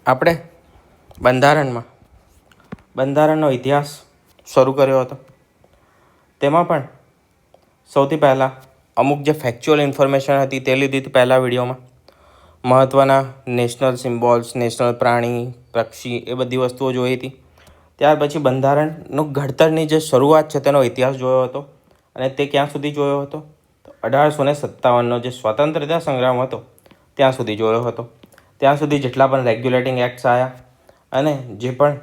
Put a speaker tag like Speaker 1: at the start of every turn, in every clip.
Speaker 1: આપણે બંધારણનો ઇતિહાસ શરૂ કર્યો હતો. તેમાં પણ સૌથી પહેલાં અમુક જે ફેક્ચ્યુઅલ ઇન્ફોર્મેશન હતી તે લીધી હતી પહેલાં વિડીયોમાં. મહત્ત્વના નેશનલ સિમ્બોલ્સ, નેશનલ પ્રાણી, પક્ષી એ બધી વસ્તુઓ જોઈ હતી. ત્યાર પછી બંધારણનું ઘડતરની જે શરૂઆત છે તેનો ઇતિહાસ જોયો હતો. અને તે ક્યાં સુધી જોયો હતો? તો 1857નો જે સ્વતંત્રતા સંગ્રામ હતો ત્યાં સુધી જોયો હતો. ત્યાં સુધી જેટલા પણ રેગ્યુલેટિંગ એક્ટ્સ આવ્યા અને જે પણ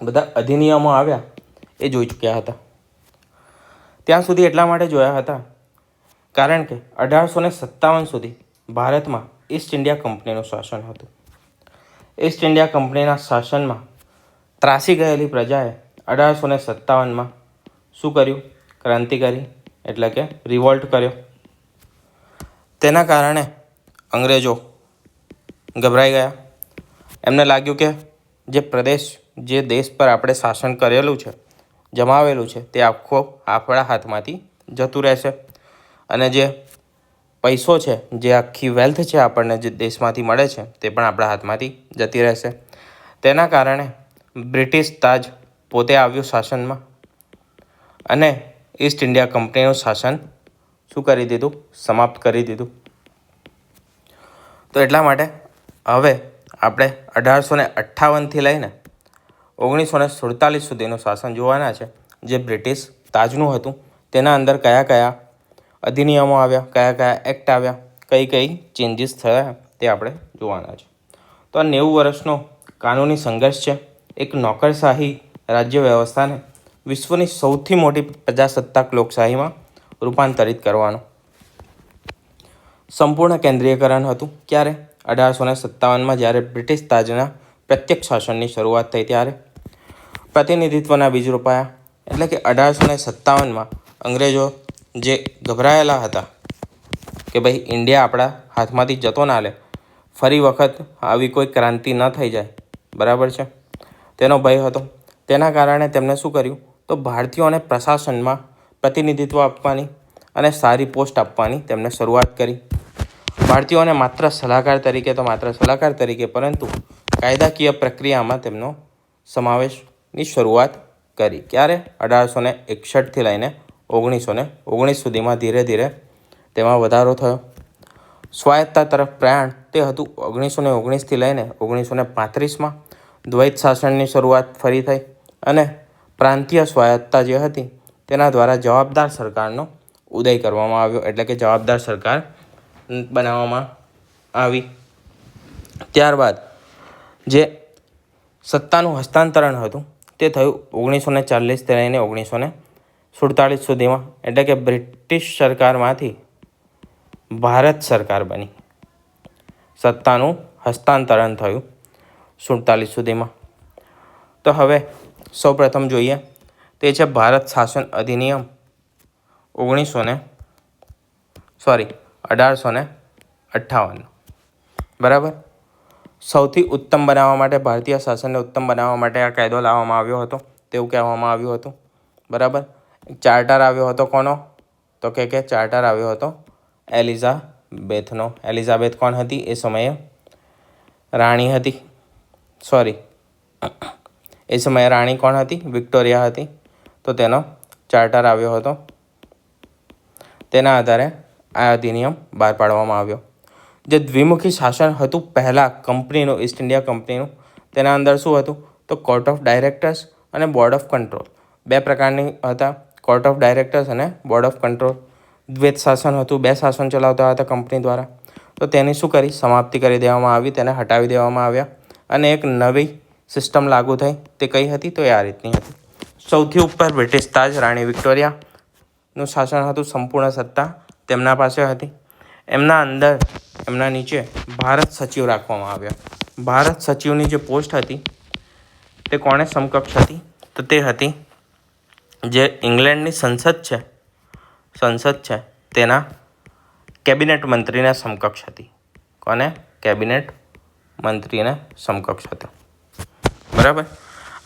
Speaker 1: બધા અધિનિયમો આવ્યા એ જોઈ ચૂક્યા હતા. ત્યાં સુધી એટલા માટે જોયા હતા કારણ કે 1857 સુધી ભારતમાં ઈસ્ટ ઇન્ડિયા કંપનીનું શાસન હતું. ઈસ્ટ ઇન્ડિયા કંપનીના શાસનમાં ત્રાસી ગયેલી પ્રજાએ 1857માં શું કર્યું? ક્રાંતિ કરી, એટલે કે રિવોલ્ટ કર્યો. તેના કારણે અંગ્રેજો ગભરાઈ ગયા. એમને લાગ્યું કે જે દેશ પર આપણે શાસન કરેલું છે, જમાવેલું છે, તે આખો આપણા હાથમાંથી જતું રહેશે અને જે પૈસો છે, જે આખી વેલ્થ છે આપણને જે દેશમાંથી મળે છે તે પણ આપણા હાથમાંથી જતી રહેશે. તેના કારણે બ્રિટિશ તાજ પોતે આવ્યું શાસનમાં અને ઈસ્ટ ઇન્ડિયા કંપનીનું શાસન શું કરી દીધું? સમાપ્ત કરી દીધું. તો એટલા માટે હવે આપણે 1858થી લઈને 1947 સુધીનું શાસન જોવાના છે, જે બ્રિટિશ તાજનું હતું. તેના અંદર કયા કયા અધિનિયમો આવ્યા, કયા કયા એક્ટ આવ્યા, કઈ ચેન્જીસ થયા તે આપણે જોવાના છે. તો આ 90 વર્ષનો કાનૂની સંઘર્ષ છે. એક નોકરશાહી રાજ્ય વ્યવસ્થાને વિશ્વની સૌથી મોટી પ્રજાસત્તાક લોકશાહીમાં રૂપાંતરિત કરવાનો. સંપૂર્ણ કેન્દ્રીયકરણ હતું. ક્યારે? 1857માં જ્યારે બ્રિટિશ તાજના પ્રત્યક્ષ શાસનની શરૂઆત થઈ ત્યારે પ્રતિનિધિત્વના બીજ રોપાયા. એટલે કે 1857માં અંગ્રેજો જે ગભરાયેલા હતા કે ભાઈ ઇન્ડિયા આપણા હાથમાંથી જતો ના લે, ફરી વખત આવી કોઈ ક્રાંતિ ન થઈ જાય, બરાબર છે, તેનો ભય હતો. તેના કારણે તેમણે શું કર્યું? તો ભારતીયોને પ્રશાસનમાં પ્રતિનિધિત્વ આપવાની અને સારી પોસ્ટ આપવાની તેમણે શરૂઆત કરી. ભારતીયોને માત્ર સલાહકાર તરીકે પરંતુ કાયદાકીય પ્રક્રિયામાં તેમનો સમાવેશની શરૂઆત કરી. ક્યારે? 1861થી લઈને 1919 સુધીમાં ધીરે ધીરે તેમાં વધારો થયો. સ્વાયત્તા તરફ પ્રયાણ તે હતું 1919થી લઈને 1935માં. દ્વૈત શાસનની શરૂઆત ફરી થઈ અને પ્રાંતીય સ્વાયત્તા જે હતી તેના દ્વારા જવાબદાર સરકારનો ઉદય કરવામાં આવ્યો, એટલે કે જવાબદાર સરકાર બનાવવામાં આવી. ત્યારબાદ જે સત્તાનું હસ્તાંતરણ હતું તે થયું 1940થી લઈને 1947 સુધીમાં, એટલે કે બ્રિટિશ સરકારમાંથી ભારત સરકાર બની. સત્તાનું હસ્તાંતરણ થયું 47 સુધીમાં. તો હવે સૌપ્રથમ જોઈએ તે છે ભારત શાસન અધિનિયમ 1858. બરાબર. સૌથી ઉત્તમ બનાવવા માટે, ભારતીય શાસનને ઉત્તમ બનાવવા માટે આ કાયદો લાવવામાં આવ્યો હતો તેવું કહેવામાં આવ્યું હતું. બરાબર. ચાર્ટર આવ્યો હતો કોનો? તો કે ચાર્ટર આવ્યો હતો એલિઝાબેથનો. એલિઝાબેથ કોણ હતી? એ સમયે રાણી હતી. એ સમયે રાણી કોણ હતી? વિક્ટોરિયા હતી. તો તેનો ચાર્ટર આવ્યો હતો. તેના આધારે આ અધિનિયમ બહાર પાડવામાં આવ્યો. જે દ્વિમુખી શાસન હતું પહેલાં કંપનીનું, ઈસ્ટ ઇન્ડિયા કંપનીનું, તેના અંદર શું હતું? તો કોર્ટ ઓફ ડાયરેક્ટર્સ અને બોર્ડ ઓફ કંટ્રોલ, બે પ્રકારની હતા. કોર્ટ ઓફ ડાયરેક્ટર્સ અને બોર્ડ ઓફ કંટ્રોલ. દ્વૈત શાસન હતું, બે શાસન ચલાવતા હતા કંપની દ્વારા. તો તેની શું કરી? સમાપ્તિ કરી દેવામાં આવી, તેને હટાવી દેવામાં આવ્યા અને એક નવી સિસ્ટમ લાગુ થઈ. તે કઈ હતી? તો એ આ રીતની હતી. સૌથી ઉપર બ્રિટિશ તાજ રાણી વિક્ટોરિયાનું શાસન હતું. સંપૂર્ણ સત્તા તેમના પાસે હતી. એમના નીચે ભારત સચિવ રાખવામાં આવ્યા. ભારત સચિવની જે પોસ્ટ હતી તે કોણે સમકક્ષ હતી? તો તે હતી જે ઇંગ્લેન્ડની સંસદ છે તેના કેબિનેટ મંત્રીને સમકક્ષ હતી. કોને? કેબિનેટ મંત્રીને સમકક્ષ હતા. બરાબર.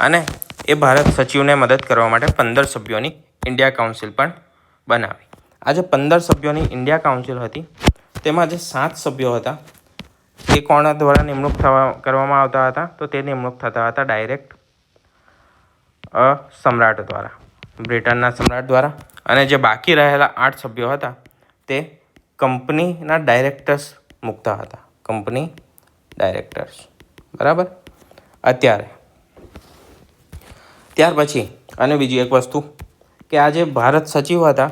Speaker 1: અને એ ભારત સચિવને મદદ કરવા માટે 15 સભ્યોની ઇન્ડિયા કાઉન્સિલ પણ બનાવી. આ જે 15 સભ્યોની ઇન્ડિયા કાઉન્સિલ હતી તેમાં જે 7 સભ્યો હતા એ કોણ દ્વારા નિમણૂક કરવામાં આવતા હતા? તો તે નિમણૂક થતા હતા ડાયરેક્ટ સમ્રાટ દ્વારા, બ્રિટનના સમ્રાટ દ્વારા. અને જે બાકી રહેલા 8 સભ્યો હતા તે કંપનીના ડાયરેક્ટર્સ મૂકતા હતા, કંપની ડાયરેક્ટર્સ. બરાબર. ત્યાર પછી અને બીજી એક વસ્તુ કે આ જે ભારત સચિવ હતા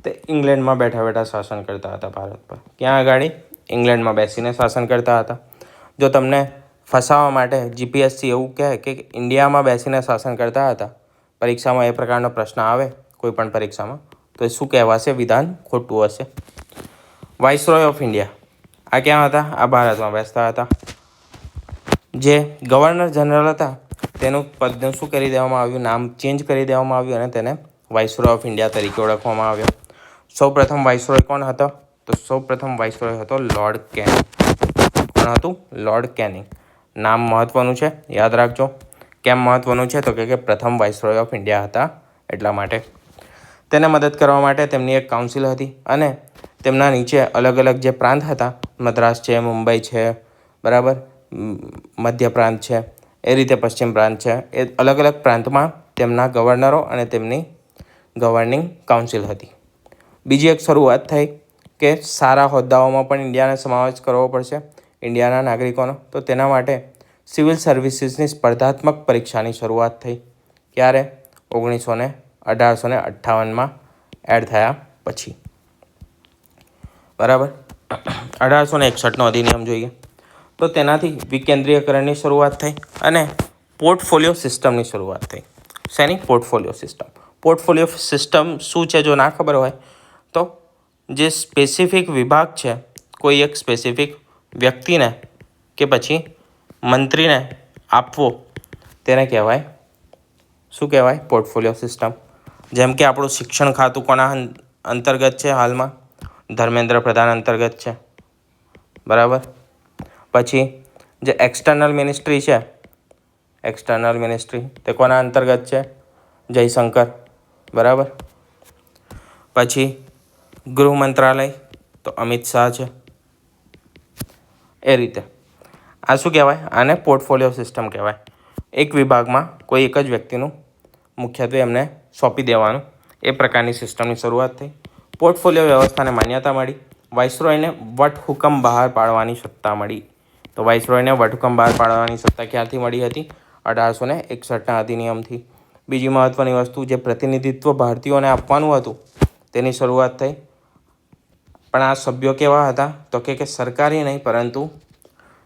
Speaker 1: તે ઇંગ્લેન્ડમાં બેઠા શાસન કરતા હતા ભારત પર. ક્યાં આગળ? ઇંગ્લેન્ડમાં બેસીને શાસન કરતા હતા. જો તમને ફસાવવા માટે જીપીએસસી એવું કહે કે ઇન્ડિયામાં બેસીને શાસન કરતા હતા, પરીક્ષામાં એ પ્રકારનો પ્રશ્ન આવે કોઈ પણ પરીક્ષામાં, તો એ શું કહેવાશે? વિધાન ખોટું હશે. વાઇસરોય ઓફ ઇન્ડિયા આ ક્યાં હતા? આ ભારતમાં બેસતા હતા. જે ગવર્નર જનરલ હતા તેનું પદનું શું કરી દેવામાં આવ્યું? નામ ચેન્જ કરી દેવામાં આવ્યું અને તેને વાઇસરોય ઓફ ઇન્ડિયા તરીકે ઓળખવામાં આવ્યો. સૌપ્રથમ વાઇસરોય કોણ હતો? તો સૌપ્રથમ વાઇસરોય હતો લોર્ડ કેનિંગ. કોણ હતું? Lord canning. નામ મહત્વનું છે, યાદ રાખજો. કેમ મહત્વનું છે? તો કે પ્રથમ વાઇસરોય ઓફ ઇન્ડિયા હતા એટલા માટે. તેને મદદ કરવા માટે તેમની એક કાઉન્સિલ હતી અને તેમના નીચે અલગ અલગ જે પ્રાંત હતા, મદ્રાસ છે, મુંબઈ છે, બરાબર, મધ્ય પ્રાંત છે, એ રીતે પશ્ચિમ પ્રાંત છે, એ અલગ અલગ પ્રાંતમાં તેમના ગવર્નરો અને તેમની ગવર્નિંગ કાઉન્સિલ હતી. બીજી એક શરૂઆત થઈ કે સારા હોદ્દાઓમાં પણ ઇન્ડિયાને સમાવેશ કરવો પડશે ઇન્ડિયાના નાગરિકોનો. તો તેના માટે સિવિલ સર્વિસીસની સ્પર્ધાત્મક પરીક્ષાની શરૂઆત થઈ. ક્યારે? 1858માં એડ થયા પછી. બરાબર. 1861નો અધિનિયમ જોઈએ તો તેનાથી વિકેન્દ્રીયકરણની શરૂઆત થઈ અને પોર્ટફોલિયો સિસ્ટમની શરૂઆત થઈ. શેની? Portfolio system. પોર્ટફોલિયો સિસ્ટમ શું છે? જો ના ખબર હોય તો જે સ્પેસિફિક વિભાગ છે કોઈ એક સ્પેસિફિક વ્યક્તિને કે પછી મંત્રીને આપવો તેને કહેવાય, શું કહેવાય? Portfolio system. જેમ કે આપણું શિક્ષણ ખાતું કોના અંતર્ગત છે? હાલમાં ધર્મેન્દ્ર પ્રધાન અંતર્ગત છે. બરાબર. પછી જે એક્સટર્નલ મિનિસ્ટ્રી છે, એક્સટર્નલ મિનિસ્ટ્રી તે કોના અંતર્ગત છે? જયશંકર. બરાબર. પછી ગૃહ મંત્રાલય તો અમિત શાહ છે. એ રીતે આ શું કહેવાય? આને પોર્ટફોલિયો સિસ્ટમ કહેવાય. એક વિભાગમાં કોઈ એક જ વ્યક્તિનું મુખ્યત્વે એમને સોંપી દેવાનું, એ પ્રકારની સિસ્ટમની શરૂઆત થઈ. પોર્ટફોલિયો વ્યવસ્થાને માન્યતા મળી. વાઇસરોયને વટહુકમ બહાર પાડવાની સત્તા મળી. તો વાઇસરોયને વટહુકમ બહાર પાડવાની સત્તા ક્યારથી મળી હતી? 1861ના અધિનિયમથી. બીજી મહત્ત્વની વસ્તુ, જે પ્રતિનિધિત્વ ભારતીયોને આપવાનું હતું તેની શરૂઆત થઈ. પણ આ સભ્યો કેવા હતા? તો કે સરકારી નહીં પરંતુ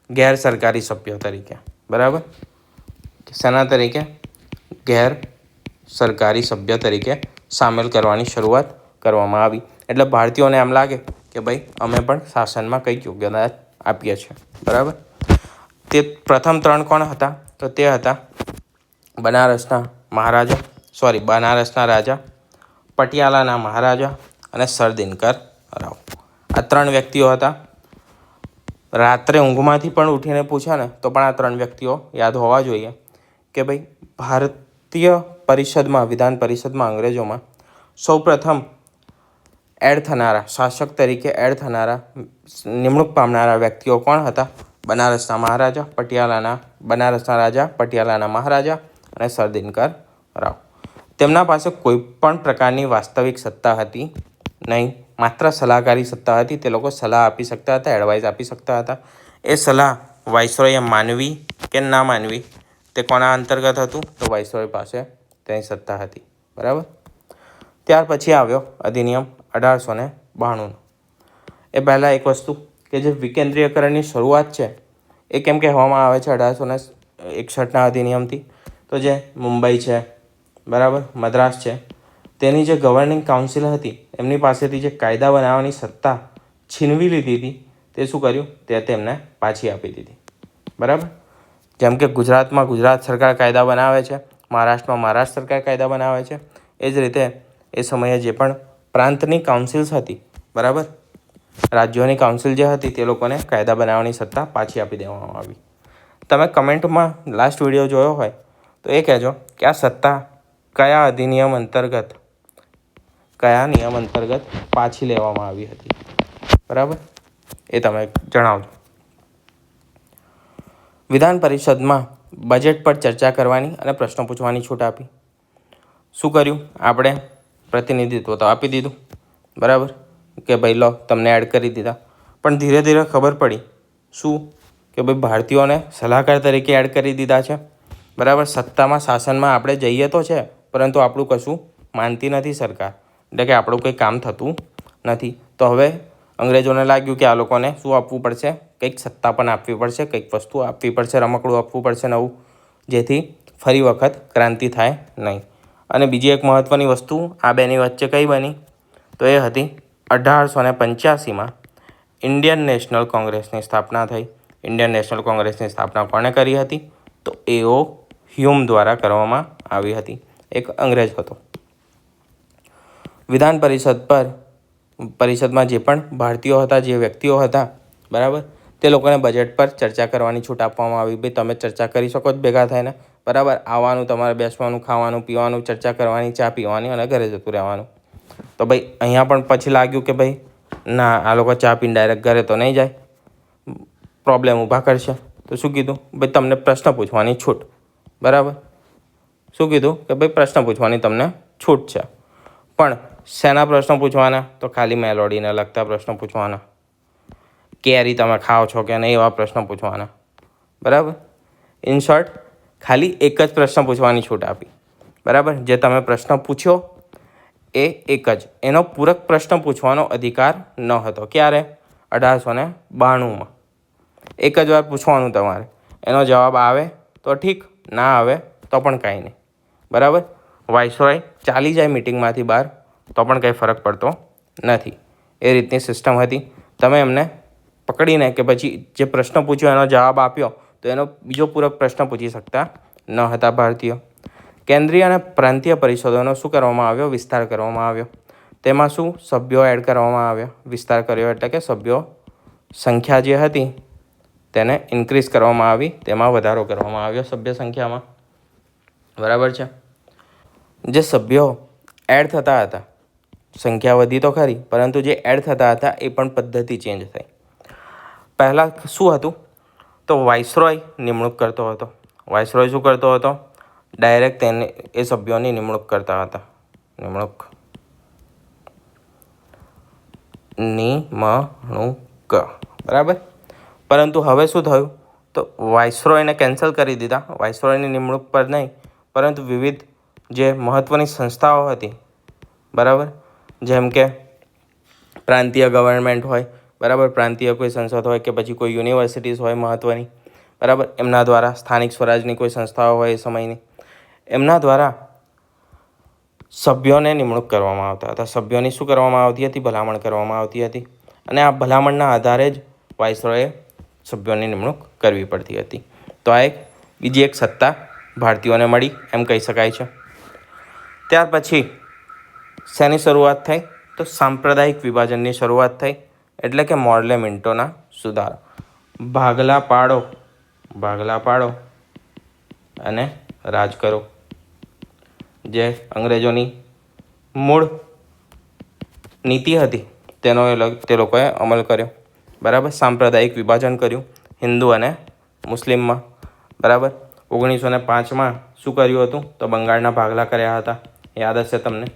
Speaker 1: ગેર સરકારી સભ્યો તરીકે. બરાબર. શેના તરીકે? ગેર સરકારી સભ્ય તરીકે સામેલ કરવાની શરૂઆત કરવામાં આવી. એટલે ભારતીયોને એમ લાગે કે ભાઈ અમે પણ શાસનમાં કંઈક યોગદાન આપીએ છીએ. બરાબર. તે પ્રથમ 3 કોણ હતા? તો તે હતા બનારસના રાજા, પટિયાલાના મહારાજા અને સર દિનકર રાવ. આ 3 વ્યક્તિઓ હતા. રાત્રે ઊંઘમાંથી પણ ઉઠીને પૂછે ને તો પણ આ 3 વ્યક્તિઓ યાદ હોવા જોઈએ કે ભાઈ ભારતીય પરિષદમાં, વિધાન પરિષદમાં, અંગ્રેજોમાં સૌપ્રથમ એડ થનારા, શાસક તરીકે એડ થનારા, નિમણૂક પામનારા વ્યક્તિઓ કોણ હતા? બનારસના રાજા, પટિયાલાના મહારાજા અને સર દિનકર રાવ. તેમના પાસે કોઈ પણ પ્રકારની વાસ્તવિક સત્તા હતી નહીં, માત્ર સલાહકારી સત્તા હતી. તે લોકો સલાહ આપી શકતા હતા, એડવાઇસ આપી શકતા હતા. એ સલાહ વાઇસરોયે માનવી કે ના માનવી તે કોના અંતર્ગત હતું? તો વાઇસરોય પાસે તેની સત્તા હતી. બરાબર. ત્યાર પછી આવ્યો અધિનિયમ 1892. એ પહેલાં એક વસ્તુ કે જે વિકેન્દ્રીયકરણની શરૂઆત છે એ કેમ કહેવામાં આવે છે 1861ના અધિનિયમથી? તો જે મુંબઈ છે, બરાબર, મદ્રાસ છે, તેની જે ગવર્નિંગ કાઉન્સિલ હતી એમની પાસેથી જે કાયદા બનાવવાની સત્તા છીનવી લીધી હતી તે શું કર્યું? તે તેમને પાછી આપી દીધી. બરાબર. જેમ કે ગુજરાતમાં ગુજરાત સરકાર કાયદા બનાવે છે, મહારાષ્ટ્રમાં મહારાષ્ટ્ર સરકાર કાયદા બનાવે છે, એ જ રીતે એ સમયે જે પણ પ્રાંતની કાઉન્સિલ્સ હતી, બરાબર, રાજ્યોની કાઉન્સિલ જે હતી તે લોકોને કાયદા બનાવવાની સત્તા પાછી આપી દેવામાં આવી. તમે કમેન્ટમાં લાસ્ટ વિડીયો જોયો હોય તો એ કહેજો કે આ સત્તા કયા અધિનિયમ અંતર્ગત, કયા નિયમ અંતર્ગત પાછી લેવામાં આવી હતી. બરાબર. એ તમે જણાવજો. વિધાન પરિષદમાં બજેટ પર ચર્ચા કરવાની અને પ્રશ્નો પૂછવાની છૂટ આપી. શું કર્યું આપણે? પ્રતિનિધિત્વ તો આપી દીધું, બરાબર, કે ભાઈ લો તમને એડ કરી દીધા. પણ ધીરે ધીરે ખબર પડી શું કે ભાઈ ભારતીયોને સલાહકાર તરીકે એડ કરી દીધા છે, બરાબર. સત્તામાં શાસનમાં આપણે જઈએ તો છે, પરંતુ આપણું કશું માનતી નથી સરકાર, એટલે કે આપણું કંઈ કામ થતું નથી. તો હવે અંગ્રેજોને લાગ્યું કે આ લોકોને શું આપવું પડશે, કંઈક સત્તા પણ આપવી પડશે, કંઈક વસ્તુ આપવી પડશે, રમકડું આપવું પડશે નવું, જેથી ફરી વખત ક્રાંતિ થાય નહીં. અને બીજી એક મહત્ત્વની વસ્તુ આ બેની વચ્ચે કઈ બની, તો એ હતી 1885માં ઇન્ડિયન નેશનલ કોંગ્રેસની સ્થાપના થઈ. ઇન્ડિયન નેશનલ કોંગ્રેસની સ્થાપના કોણે કરી હતી? તો એઓ હ્યુમ દ્વારા કરવામાં આવી હતી, એક અંગ્રેજ હતો. વિધાન પરિષદમાં જે પણ ભારતીયો હતા, જે વ્યક્તિઓ હતા, બરાબર, તે લોકોને બજેટ પર ચર્ચા કરવાની છૂટ આપવામાં આવી. ભાઈ તમે ચર્ચા કરી શકો જ ભેગા થઈને, બરાબર. આવવાનું, તમારે બેસવાનું, ખાવાનું, પીવાનું, ચર્ચા કરવાની, ચા પીવાની અને ઘરે જતું રહેવાનું. તો ભાઈ અહીંયા પણ પછી લાગ્યું કે ભાઈ ના, આ લોકો ચા પીને ડાયરેક્ટ ઘરે તો નહીં જાય, પ્રોબ્લેમ ઊભા કરશે. તો શું કીધું? ભાઈ તમને પ્રશ્ન પૂછવાની છૂટ, બરાબર. શું કીધું કે ભાઈ પ્રશ્ન પૂછવાની તમને છૂટ છે. પણ શેના પ્રશ્નો પૂછવાના? તો ખાલી મેલોડીને લગતા પ્રશ્નો પૂછવાના. કેરી તમે ખાઓ છો કે નહીં, એવા પ્રશ્નો પૂછવાના, બરાબર. ઇન શોર્ટ, ખાલી એક જ પ્રશ્ન પૂછવાની છૂટ આપી, બરાબર. જે તમે પ્રશ્ન પૂછ્યો એ એક જ, એનો પૂરક પ્રશ્ન પૂછવાનો અધિકાર ન હતો. ક્યારે? 1892માં. એક જ વાર પૂછવાનું તમારે, એનો જવાબ આવે તો ઠીક, ના આવે તો પણ કાંઈ નહીં, બરાબર. વાઇસરોય ચાલી જાય મિટિંગમાંથી બહાર તો પણ કંઈ ફરક પડતો નથી. એ રીતની સિસ્ટમ હતી. તમે એમને પકડીને કે પછી જે પ્રશ્ન પૂછ્યો એનો જવાબ આપ્યો તો એનો બીજો પૂરક પ્રશ્ન પૂછી શકતા ન હતા ભારતીયો. કેન્દ્રીય અને પ્રાંતીય પરિષદોનો શું કરવામાં આવ્યો? વિસ્તાર કરવામાં આવ્યો. તેમાં શું? સભ્યો એડ કરવામાં આવ્યા. વિસ્તાર કર્યો એટલે કે સભ્યો સંખ્યા જે હતી તેને ઇન્ક્રીઝ કરવામાં આવી, તેમાં વધારો કરવામાં આવ્યો સભ્ય સંખ્યામાં, બરાબર છે. જે સભ્યો એડ થતા હતા, સંખ્યા વધી તો ખરી, પરંતુ જે એડ થતા હતા એ પણ પદ્ધતિ ચેન્જ થઈ. પહેલાં શું હતું? તો વાઇસરોય નિમણૂક કરતો હતો. વાઇસરોય શું કરતો હતો? ડાયરેક્ટ એ સભ્યોની નિમણૂક કરતા હતા. નિમણૂક, બરાબર. પરંતુ હવે શું થયું? તો વાઇસરોયને કેન્સલ કરી દીધા. વાઇસરોયની નિમણૂક પર નહીં, પરંતુ વિવિધ જે મહત્ત્વની સંસ્થાઓ હતી, બરાબર, જેમ કે પ્રાંતીય ગવર્મેન્ટ હોય, બરાબર, પ્રાંતીય કોઈ સંસદ હોય કે પછી કોઈ યુનિવર્સિટીઝ હોય મહત્ત્વની, બરાબર, એમના દ્વારા, સ્થાનિક સ્વરાજની કોઈ સંસ્થાઓ હોય એ સમયની, એમના દ્વારા સભ્યોને નિમણૂક કરવામાં આવતા હતા. સભ્યોની શું કરવામાં આવતી હતી? ભલામણ કરવામાં આવતી હતી. અને આ ભલામણના આધારે જ વાઇસરોયે સભ્યોની નિમણૂક કરવી પડતી હતી. તો આ બીજી એક સત્તા ભારતીયોને મળી એમ કહી શકાય છે. ત્યાર પછી શેની શરૂઆત થઈ? તો સાંપ્રદાયિક વિભાજનની શરૂઆત થઈ, એટલે કે મોર્લે મિન્ટોના સુધારો. ભાગલા પાડો અને રાજ કરો, જે અંગ્રેજોની મૂળ નીતિ હતી તેનો તે લોકોએ અમલ કર્યો, બરાબર. સાંપ્રદાયિક વિભાજન કર્યું હિન્દુ અને મુસ્લિમમાં, બરાબર. 1905માં શું કર્યું હતું? તો બંગાળના ભાગલા કર્યા હતા, યાદ હશે તમને.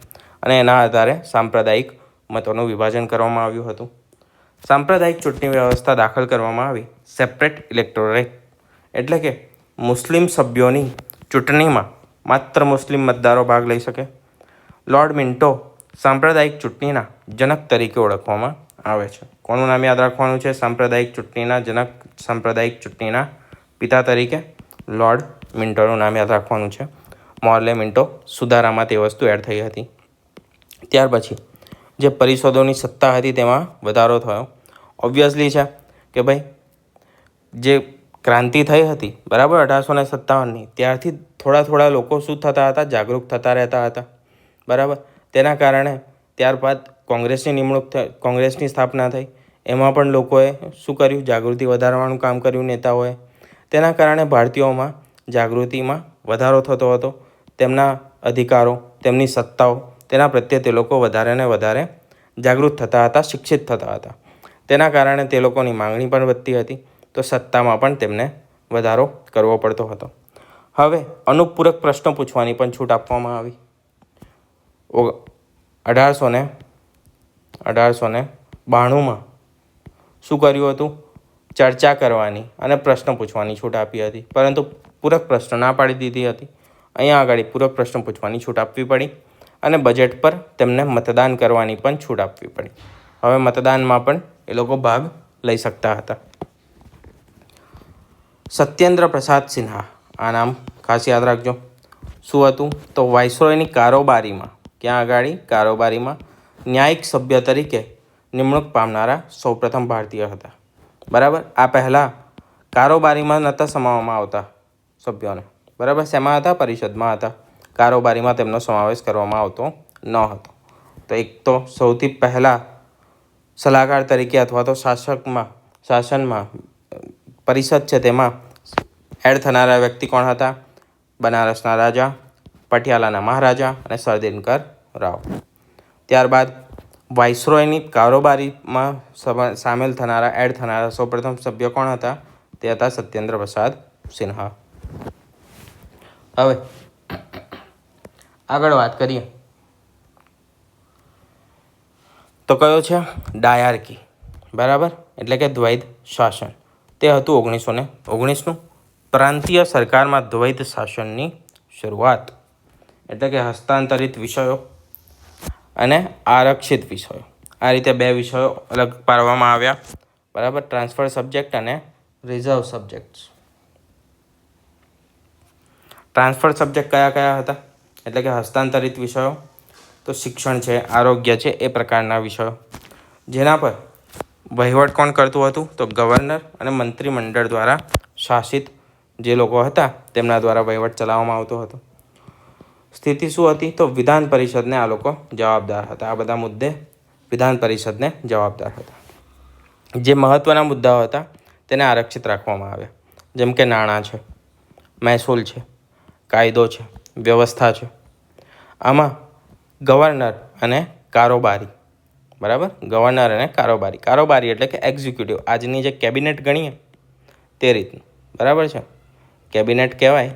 Speaker 1: અને એના આધારે સાંપ્રદાયિક મતોનું વિભાજન કરવામાં આવ્યું હતું. સાંપ્રદાયિક ચૂંટણી વ્યવસ્થા દાખલ કરવામાં આવી. સેપરેટ ઇલેક્ટોરેટ, એટલે કે મુસ્લિમ સભ્યોની ચૂંટણીમાં માત્ર મુસ્લિમ મતદારો ભાગ લઈ શકે. લોર્ડ મિન્ટો સાંપ્રદાયિક ચૂંટણીના જનક તરીકે ઓળખવામાં આવે છે. કોનું નામ યાદ રાખવાનું છે? સાંપ્રદાયિક ચૂંટણીના જનક, સાંપ્રદાયિક ચૂંટણીના પિતા તરીકે લોર્ડ મિન્ટોનું નામ યાદ રાખવાનું છે. મોર્લે મિન્ટો સુધારામાં તે વસ્તુ એડ થઈ હતી. ત્યાર પછી જે પરિષદોની સત્તા હતી તેમાં વધારો થયો. ઓબ્વિયસલી છે કે ભાઈ જે ક્રાંતિ થઈ હતી, બરાબર, 1857ની, ત્યારથી થોડા લોકો શું થતા હતા? જાગૃત થતા રહેતા હતા, બરાબર. તેના કારણે ત્યારબાદ કોંગ્રેસની સ્થાપના થઈ. એમાં પણ લોકોએ શું કર્યું? જાગૃતિ વધારવાનું કામ કર્યું નેતાઓએ. તેના કારણે ભારતીયોમાં જાગૃતિમાં વધારો થતો હતો. તેમના અધિકારો, તેમની સત્તાઓ, તેના પ્રત્યે તે લોકો વધારે ને વધારે જાગૃત થતા હતા, શિક્ષિત થતા હતા. તેના કારણે તે લોકોની માંગણી પણ વધતી હતી. તો સત્તામાં પણ તેમને વધારો કરવો પડતો હતો. હવે અનુપૂરક પ્રશ્નો પૂછવાની પણ છૂટ આપવામાં આવી. 1892માં શું કર્યું હતું? ચર્ચા કરવાની અને પ્રશ્ન પૂછવાની છૂટ આપી હતી, પરંતુ પૂરક પ્રશ્ન ના પાડી દીધી હતી. અહીંયા આગળ પૂરક પ્રશ્ન પૂછવાની છૂટ આપવી પડી અને બજેટ પર તેમને મતદાન કરવાની પણ છૂટ આપવી પડી. હવે મતદાનમાં પણ એ લોકો ભાગ લઈ શકતા હતા. સત્યેન્દ્ર પ્રસાદ સિન્હા, આ નામ ખાસ યાદ રાખજો. શું હતું? તો વાઇસરોયની કારોબારીમાં, ક્યાં આગાડી? કારોબારીમાં ન્યાયિક સભ્ય તરીકે નિમણૂક પામનારા સૌપ્રથમ ભારતીય હતા. બરાબર. આ પહેલાં કારોબારીમાં નહોતા સમાવવામાં આવતા સભ્યોને. બરાબર. શેમાં હતા? પરિષદમાં હતા. કારોબારીમાં તેમનો સમાવેશ કરવામાં આવતો ન હતો. તો એક તો સૌથી પહેલાં સલાહકાર તરીકે અથવા તો શાસનમાં પરિષદ છે તેમાં એડ થનારા વ્યક્તિ કોણ હતા? બનારસના રાજા, પટિયાલાના મહારાજા અને સરદિનકર રાવ. ત્યારબાદ વાઇસરોયની કારોબારીમાં સામેલ એડ થનારા સૌપ્રથમ સભ્ય કોણ હતા? તે હતા સત્યેન્દ્ર પ્રસાદ સિન્હા. હવે આગળ વાત કરીએ તો કયો છે? ડાયાર્કી. બરાબર. એટલે કે દ્વૈત શાસન. તે હતું 1919નું. પ્રાંતીય સરકારમાં દ્વૈત શાસનની શરૂઆત. એટલે કે હસ્તાંતરિત વિષયો અને આરક્ષિત વિષયો, આ રીતે બે વિષયો અલગ પાડવામાં આવ્યા. બરાબર. ટ્રાન્સફર સબ્જેક્ટ અને રિઝર્વ સબ્જેક્ટ્સ. ટ્રાન્સફર સબ્જેક્ટ કયા કયા હતા? એટલે કે હસ્તાંતરિત વિષયો તો શિક્ષણ છે, આરોગ્ય છે, એ પ્રકારના વિષયો. જેના પર વહીવટ કોણ કરતું હતું? તો ગવર્નર અને મંત્રીમંડળ દ્વારા શાસિત જે લોકો હતા તેમના દ્વારા વહીવટ ચલાવવામાં આવતો હતો. સ્થિતિ શું હતી? તો વિધાન પરિષદને આ લોકો જવાબદાર હતા. આ બધા મુદ્દે વિધાન પરિષદને જવાબદાર હતા. જે મહત્ત્વના મુદ્દાઓ હતા તેને આરક્ષિત રાખવામાં આવ્યા, જેમ કે નાણાં છે, મહેસૂલ છે, કાયદો છે, વ્યવસ્થા છે. આમાં ગવર્નર અને કારોબારી. બરાબર. ગવર્નર અને કારોબારી એટલે કે એક્ઝિક્યુટિવ. આજની જે કેબિનેટ ગણીએ તે રીતનું. બરાબર છે. કેબિનેટ કહેવાય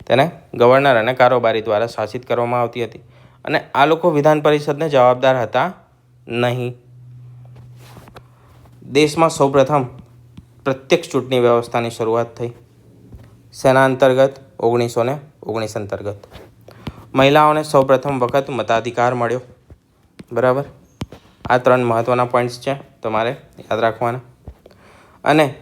Speaker 1: તેને ગવર્નર અને કારોબારી દ્વારા શાસિત કરવામાં આવતી હતી. અને આ લોકો વિધાન પરિષદને જવાબદાર હતા નહીં. દેશમાં સૌપ્રથમ પ્રત્યક્ષ ચૂંટણી વ્યવસ્થાની શરૂઆત થઈ. સેના અંતર્ગત 1919 અંતર્ગત મહિલાઓને સૌપ્રથમ વખત મતાધિકાર મળ્યો. બરાબર. આ 3 મહત્ત્વના પોઈન્ટ્સ છે, તમારે યાદ રાખવાના. અને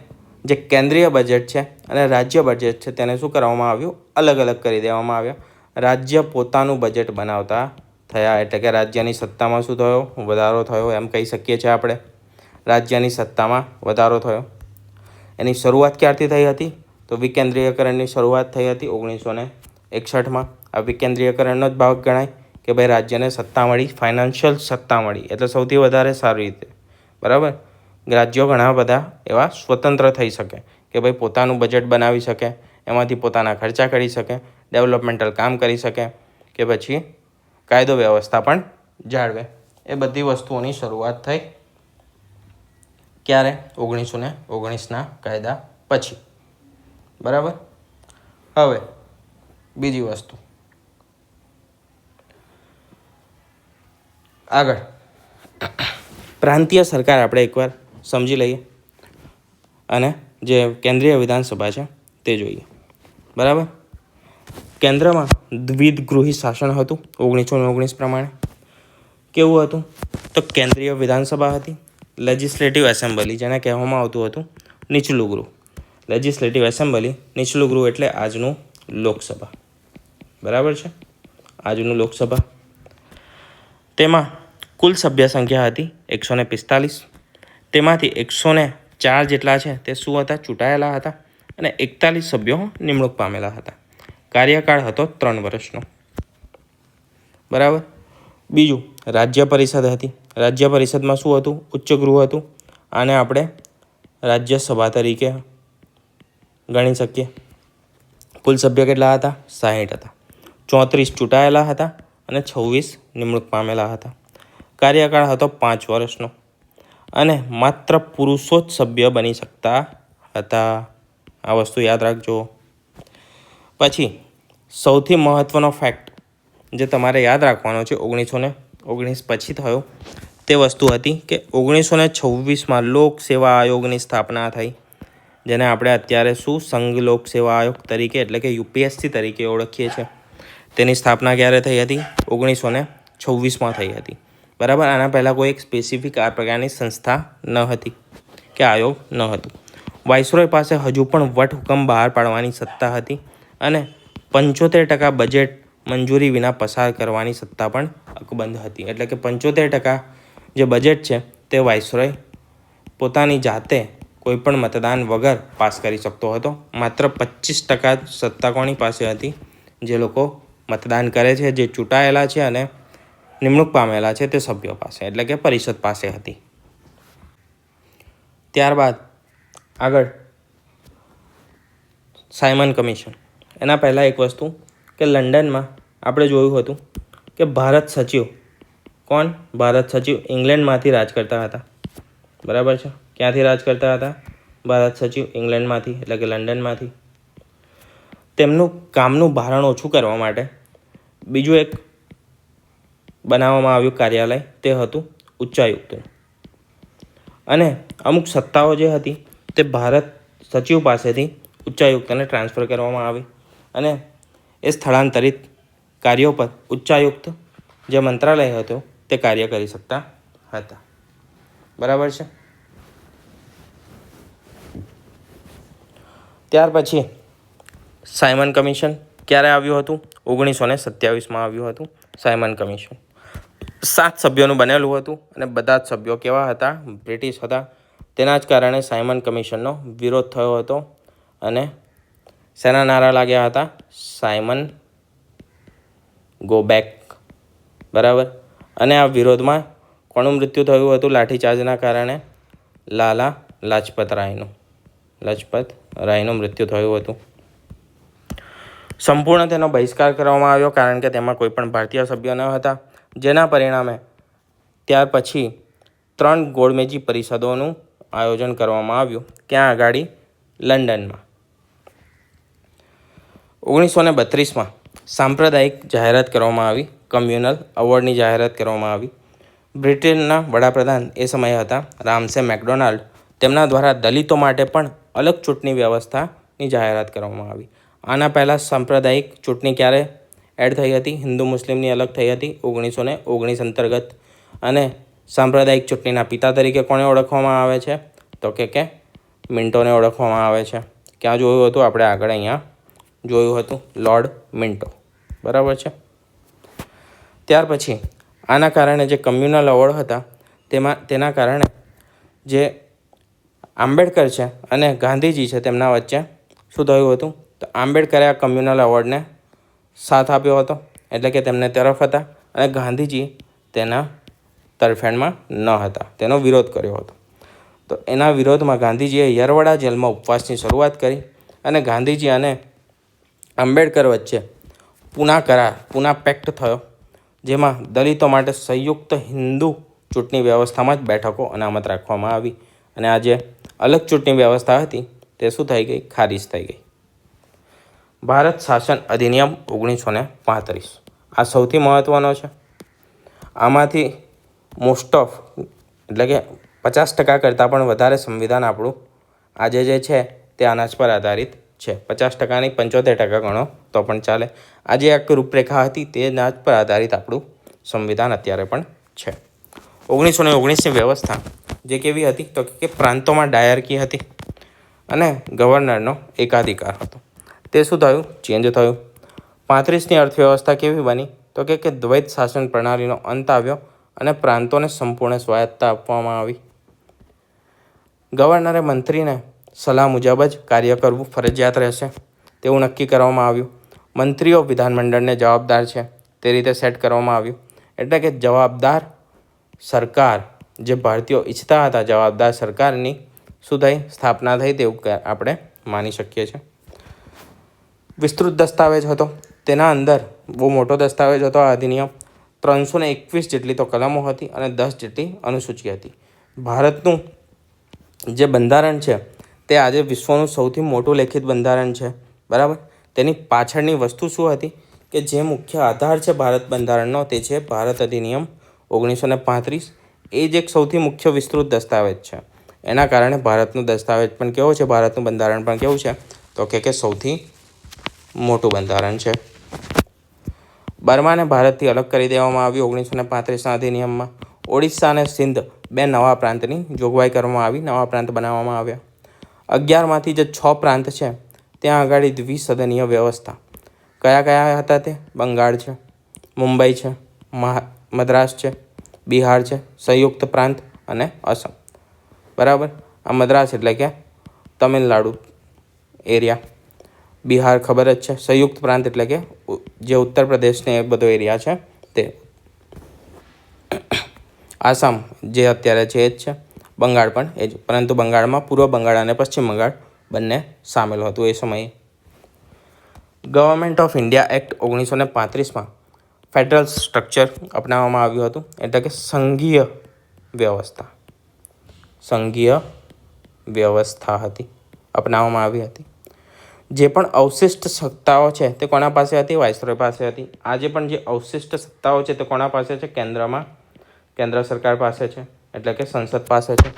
Speaker 1: જે કેન્દ્રીય બજેટ છે અને રાજ્ય બજેટ છે તેને શું કરવામાં આવ્યું? અલગ અલગ કરી દેવામાં આવ્યા. રાજ્ય પોતાનું બજેટ બનાવતા થયા. એટલે કે રાજ્યની સત્તામાં શું થયો? વધારો થયો, એમ કહી શકીએ છીએ આપણે. રાજ્યની સત્તામાં વધારો થયો. એની શરૂઆત ક્યારથી થઈ હતી? તો વિકેન્દ્રીયકરણની શરૂઆત થઈ હતી 1961માં. આ વિકેન્દ્રીયકરણનો જ ભાગ ગણાય કે ભાઈ રાજ્યને સત્તા મળી, ફાઇનાન્શિયલ સત્તા મળી, એટલે સૌથી વધારે સારી રીતે. બરાબર. રાજ્યો ઘણા બધા એવા સ્વતંત્ર થઈ શકે કે ભાઈ પોતાનું બજેટ બનાવી શકે, એમાંથી પોતાના ખર્ચા કરી શકે, ડેવલપમેન્ટલ કામ કરી શકે, કે પછી કાયદો વ્યવસ્થા પણ જાળવે. એ બધી વસ્તુઓની શરૂઆત થઈ ક્યારે? 1919ના કાયદા પછી. બરાબર. હવે બીજી વસ્તુ આગળ પ્રાંતીય સરકાર આપણે એકવાર સમજી લઈએ અને જે કેન્દ્રીય વિધાનસભા છે તે જોઈએ. બરાબર. કેન્દ્રમાં દ્વિગૃહી શાસન હતું 1919 પ્રમાણે. કેવું હતું? તો કેન્દ્રીય વિધાનસભા હતી, લેજિસ્લેટિવ એસેમ્બલી જેને કહેવામાં આવતું હતું નીચલું ગૃહ. લેજિસ્લેટિવ એસેમ્બલી, નીચલું ગૃહ એટલે આજનું લોકસભા. બરાબર છે. આજનું લોકસભા. તેમાં કુલ સભ્ય સંખ્યા હતી 145. તેમાંથી 104 જેટલા છે તે શું હતા? ચૂંટાયેલા હતા. અને 41 સભ્યો નિમણૂક પામેલા હતા. કાર્યકાળ હતો 3 વર્ષનો. બરાબર. બીજું રાજ્ય પરિષદ હતી. રાજ્ય પરિષદમાં શું હતું? ઉચ્ચ ગૃહ હતું. આને આપણે રાજ્યસભા તરીકે ગણી શકીએ. કુલ સભ્ય કેટલા હતા? 60 હતા. 34 ચૂંટાયેલા હતા અને 26 નિમણૂક પામેલા હતા. કાર્યકાળ હતો 5 વર્ષનો. અને માત્ર પુરુષો જ સભ્ય બની શકતા હતા. આ વસ્તુ યાદ રાખજો. પછી સૌથી મહત્ત્વનો ફેક્ટ જે તમારે યાદ રાખવાનો છે 1919 પછી થયો તે વસ્તુ હતી કે 1926માં લોક સેવા આયોગની સ્થાપના થઈ, જેને આપણે અત્યારે સંઘ લોક સેવા આયોગ તરીકે એટલે કે UPSC તરીકે ઓળખીએ છીએ. તેની સ્થાપના ક્યારે થઈ હતી? 1926માં થઈ હતી. બરાબર. આના પહેલાં કોઈ એક સ્પેસિફિક આ પ્રકારની સંસ્થા ન હતી કે આયોગ ન હતું. વાઇસરોય પાસે હજુ પણ વટહુકમ બહાર પાડવાની સત્તા હતી અને 75% બજેટ મંજૂરી વિના પસાર કરવાની સત્તા પણ અકબંધ હતી. એટલે કે 75% જે બજેટ છે તે વાઇસરોય પોતાની જાતે કોઈપણ મતદાન વગર પાસ કરી શકતો હતો. માત્ર 25% સત્તા કોની પાસે હતી? જે લોકો મતદાન કરે છે, જે ચૂંટાયેલા છે અને નિમણૂક પામેલા છે તે સભ્યો પાસે એટલે કે પરિષદ પાસે હતી. ત્યારબાદ આગળ સાયમન કમિશન. એના પહેલાં એક વસ્તુ કે લંડનમાં આપણે જોયું હતું કે ભારત સચિવ કોણ? ભારત સચિવ ઇંગ્લેન્ડમાંથી રાજ કરતા હતા. બરાબર છે. ક્યાંથી રાજ કરતા હતા? ભારત સચિવ ઇંગ્લેન્ડમાંથી એટલે કે લંડનમાંથી. તેમનું કામનું ભારણ ઓછું કરવા માટે બીજું એક બનાવવામાં આવ્યું કાર્યાલય, તે હતું ઉચ્ચાયુક્તનું. અને અમુક સત્તાઓ જે હતી તે ભારત સચિવ પાસેથી ઉચ્ચાયુક્તને ટ્રાન્સફર કરવામાં આવી અને એ સ્થળાંતરિત કાર્યો પર ઉચ્ચાયુક્ત જે મંત્રાલય હતો તે કાર્ય કરી શકતા હતા. બરાબર છે. ત્યાર પછી સાયમન કમિશન ક્યારે આવ્યું હતું? 1927માં આવ્યું હતું સાયમન કમિશન. 7 સભ્યોનું બનેલું હતું અને બધા જ સભ્યો કેવા હતા? બ્રિટિશ હતા. તેના જ કારણે સાયમન કમિશનનો વિરોધ થયો હતો અને શેના નારા લાગ્યા હતા? Simon go back. બરાબર. અને આ વિરોધમાં કોનું મૃત્યુ થયું હતું લાઠીચાર્જના કારણે? લાલા લાજપત રાયનું મૃત્યુ થયું હતું. સંપૂર્ણ તેનો બહિષ્કાર કરવામાં આવ્યો કારણ કે તેમાં કોઈ પણ ભારતીય સભ્ય ન હતા, જેના પરિણામે ત્યાર પછી 3 ગોળમેજી પરિષદોનું આયોજન કરવામાં આવ્યું. ક્યાં આગળ? લંડનમાં. 1932માં સાંપ્રદાયિક જાહેરાત કરવામાં આવી. કમ્યુનલ એવોર્ડની જાહેરાત કરવામાં આવી. બ્રિટનના વડાપ્રધાન એ સમયે હતા રામસે મેકડોનાલ્ડ. તેમના દ્વારા દલિતો માટે પણ અલગ ચૂંટણી વ્યવસ્થાની જાહેરાત કરવામાં આવી. આના પહેલાં સાંપ્રદાયિક ચૂંટણી ક્યારે એડ થઈ હતી? હિન્દુ મુસ્લિમની અલગ થઈ હતી 1919 અંતર્ગત. અને સાંપ્રદાયિક ચૂંટણીના પિતા તરીકે કોને ઓળખવામાં આવે છે? તો કે મિન્ટોને ઓળખવામાં આવે છે. ક્યાં જોયું હતું આપણે? આગળ અહીંયા જોયું હતું, લોર્ડ મિન્ટો. બરાબર છે. ત્યાર પછી આના કારણે જે કમ્યુનલ એવોર્ડ હતા તેના કારણે જે આંબેડકર છે અને ગાંધીજી છે તેમના વચ્ચે શું થયું હતું? તો આંબેડકરે આ કમ્યુનલ એવોર્ડને સાથ આપ્યો હતો એટલે કે તેમને તરફ હતા અને ગાંધીજી તેના તરફેણમાં ન હતા, તેનો વિરોધ કર્યો હતો. તો એના વિરોધમાં ગાંધીજીએ યરવડા જેલમાં ઉપવાસની શરૂઆત કરી અને ગાંધીજી અને આંબેડકર વચ્ચે પૂના પેક્ટ થયો, જેમાં દલિતો માટે સંયુક્ત હિન્દુ ચૂંટણી વ્યવસ્થામાં જ બેઠકો અનામત રાખવામાં આવી અને આ જે અલગ ચૂંટણી વ્યવસ્થા હતી તે શું થઈ ગઈ? ખારીજ થઈ ગઈ. ભારત શાસન અધિનિયમ 1935 આ સૌથી મહત્ત્વનો છે. આમાંથી મોસ્ટ ઓફ એટલે કે 50% કરતાં પણ વધારે સંવિધાન આપણું આજે જે છે તે અનાજ પર આધારિત છે. 50% નહીં, 75% ગણો તો પણ ચાલે. આજે એક રૂપરેખા હતી તે અનાજ પર આધારિત આપણું સંવિધાન અત્યારે પણ છે. 1919ની વ્યવસ્થા જે કેવી હતી? તો કે પ્રાંતોમાં ડાયરકી હતી અને ગવર્નરનો એકાધિકાર હતો. તે શું થયું? ચેન્જ થયું. 35ની અર્થવ્યવસ્થા કેવી બની? તો કે દ્વૈત શાસન પ્રણાલીનો અંત આવ્યો અને પ્રાંતોને સંપૂર્ણ સ્વાયત્તતા આપવામાં આવી. ગવર્નરે મંત્રીને સલાહ મુજબ જ કાર્ય કરવું ફરજિયાત રહેશે તેવું નક્કી કરવામાં આવ્યું. મંત્રીઓ વિધાનમંડળને જવાબદાર છે તે રીતે સેટ કરવામાં આવ્યું. એટલે કે જવાબદાર સરકાર જે ભારતીયો ઈચ્છતા હતા, જવાબદાર સરકારની શું થઈ? સ્થાપના થઈ તેવું આપણે માની શકીએ છીએ. વિસ્તૃત દસ્તાવેજ હતો. તેના અંદર બહુ મોટો દસ્તાવેજ હતો આ અધિનિયમ. 321 જેટલી તો કલમો હતી અને 10 જેટલી અનુસૂચિ હતી. ભારતનું જે બંધારણ છે તે આજે વિશ્વનું સૌથી મોટું લેખિત બંધારણ છે. બરાબર. તેની પાછળની વસ્તુ શું હતી કે જે મુખ્ય આધાર છે ભારત બંધારણનો તે છે ભારત અધિનિયમ 1935. એ જ એક સૌથી મુખ્ય વિસ્તૃત દસ્તાવેજ છે. એના કારણે ભારતનું દસ્તાવેજ પણ કેવો છે, ભારતનું બંધારણ પણ કેવું છે તો કે સૌથી મોટું બંધારણ છે. બર્માને ભારતથી અલગ કરી દેવામાં આવ્યું 1935ના અધિનિયમમાં. ઓડિશા અને સિંધ 2 નવા પ્રાંતની જોગવાઈ કરવામાં આવી, નવા પ્રાંત બનાવવામાં આવ્યા. 11માંથી જે 6 પ્રાંત છે ત્યાં આગળ દ્વિસદનીય વ્યવસ્થા. કયા કયા હતા તે? બંગાળ છે, મુંબઈ છે, મદ્રાસ છે, બિહાર છે, સંયુક્ત પ્રાંત અને અસમ. બરાબર. આ મદ્રાસ એટલે કે તમિલનાડુ એરિયા, બિહાર ખબર જ છે, સંયુક્ત પ્રાંત એટલે કે જે ઉત્તર પ્રદેશને એ બધો એરિયા છે તે, આસામ જે અત્યારે છે એ જ છે, બંગાળ પણ એ જ, પરંતુ બંગાળમાં પૂર્વ બંગાળ અને પશ્ચિમ બંગાળ બંને સામેલ હતું એ સમયે. ગવર્મેન્ટ ઓફ ઇન્ડિયા એક્ટ 1935માં ફેડરલ સ્ટ્રક્ચર અપનાવવામાં આવ્યું હતું, એટલે કે સંઘીય વ્યવસ્થા હતી, અપનાવવામાં આવી હતી. જે પણ અવશિષ્ટ સત્તાઓ છે તે કોના પાસે હતી? વાઇસરોય પાસે હતી. આજે પણ જે અવશિષ્ટ સત્તાઓ છે તે કોના પાસે છે? કેન્દ્ર સરકાર પાસે છે, એટલે કે સંસદ પાસે છે.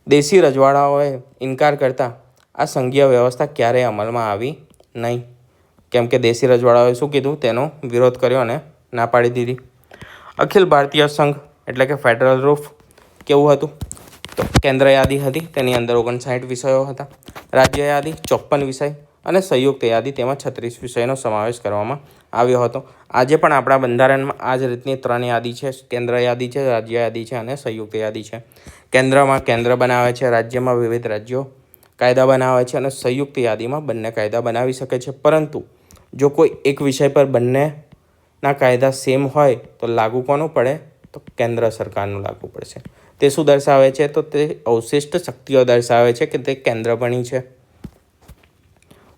Speaker 1: દેશી રજવાડાઓએ ઇનકાર કરતા આ સંઘીય વ્યવસ્થા ક્યારેય અમલમાં આવી નહીં, કેમ કે દેશી રજવાડાઓએ શું કીધું? તેનો વિરોધ કર્યો અને ના પાડી દીધી. અખિલ ભારતીય સંઘ એટલે કે ફેડરલ રૂફ કેવું હતું? તો કેન્દ્ર યાદી હતી, તેની અંદર 59 વિષયો હતા, રાજ્ય યાદી 54 વિષય અને સંયુક્ત યાદી તેમાં 36 વિષયનો સમાવેશ કરવામાં આવ્યો હતો. આજે પણ આપણા બંધારણમાં આ જ રીતની 3 યાદી છે, કેન્દ્ર યાદી છે, રાજ્ય યાદી છે અને સંયુક્ત યાદી છે. કેન્દ્રમાં કેન્દ્ર બનાવે છે, રાજ્યમાં વિવિધ રાજ્યો કાયદા બનાવે છે અને સંયુક્ત યાદીમાં બંને કાયદા બનાવી શકે છે. પરંતુ જો કોઈ એક વિષય પર બંનેના કાયદા સેમ હોય તો લાગુ કોનું પડે? તો કેન્દ્ર સરકારનું લાગુ પડશે. તે શું દર્શાવે છે? તો તે અવશિષ્ટ શક્તિઓ દર્શાવે છે કે તે કેન્દ્ર બની છે.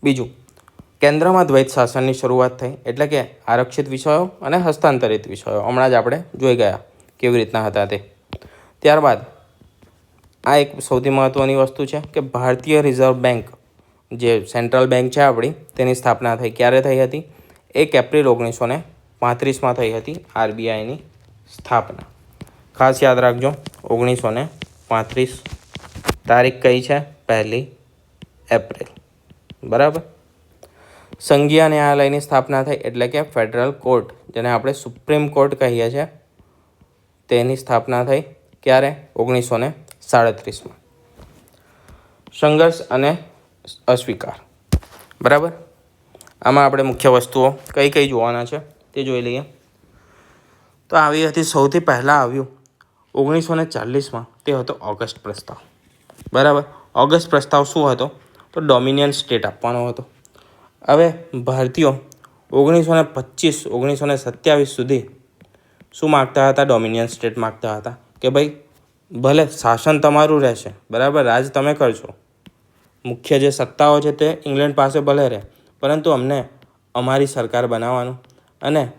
Speaker 1: બીજું, કેન્દ્રમાં દ્વૈત શાસનની શરૂઆત થઈ, એટલે કે આરક્ષિત વિષયો અને હસ્તાંતરિત વિષયો. હમણાં જ આપણે જોઈ ગયા કેવી રીતના હતા તે. ત્યારબાદ આ એક સૌથી મહત્ત્વની વસ્તુ છે કે ભારતીય રિઝર્વ બેંક જે સેન્ટ્રલ બેંક છે આપણી, તેની સ્થાપના થઈ. ક્યારે થઈ હતી? 1 એપ્રિલ 1935માં થઈ હતી આરબીઆઈની સ્થાપના. ખાસ યાદ રાખજો, 1935. તારીખ કઈ છે? 1 એપ્રિલ. બરાબર. સંઘીય ન્યાયાલયની સ્થાપના થઈ, એટલે કે ફેડરલ કોર્ટ, જેને આપણે સુપ્રીમ કોર્ટ કહીએ છીએ, તેની સ્થાપના થઈ. ક્યારે? 1937માં. સંઘર્ષ અને અસ્વીકાર. બરાબર. આમાં આપણે મુખ્ય વસ્તુઓ કઈ કઈ જોવાના છે તે જોઈ લઈએ. તો આવી હતી, સૌથી પહેલાં આવ્યું 1940માં, તે હતો ઓગસ્ટ પ્રસ્તાવ. બરાબર. ઓગસ્ટ પ્રસ્તાવ શું હતો? તો ડોમિનિયન સ્ટેટ આપવાનો હતો. હવે ભારતીયો 1925 1927 સુધી શું માગતા હતા? ડોમિનિયન સ્ટેટ માગતા હતા કે ભાઈ ભલે શાસન તમારું રહેશે, બરાબર, રાજ તમે કરશો, મુખ્ય જે સત્તાઓ છે તે ઇંગ્લેન્ડ પાસે ભલે રહે, પરંતુ અમને અમારી સરકાર બનાવવાનું અને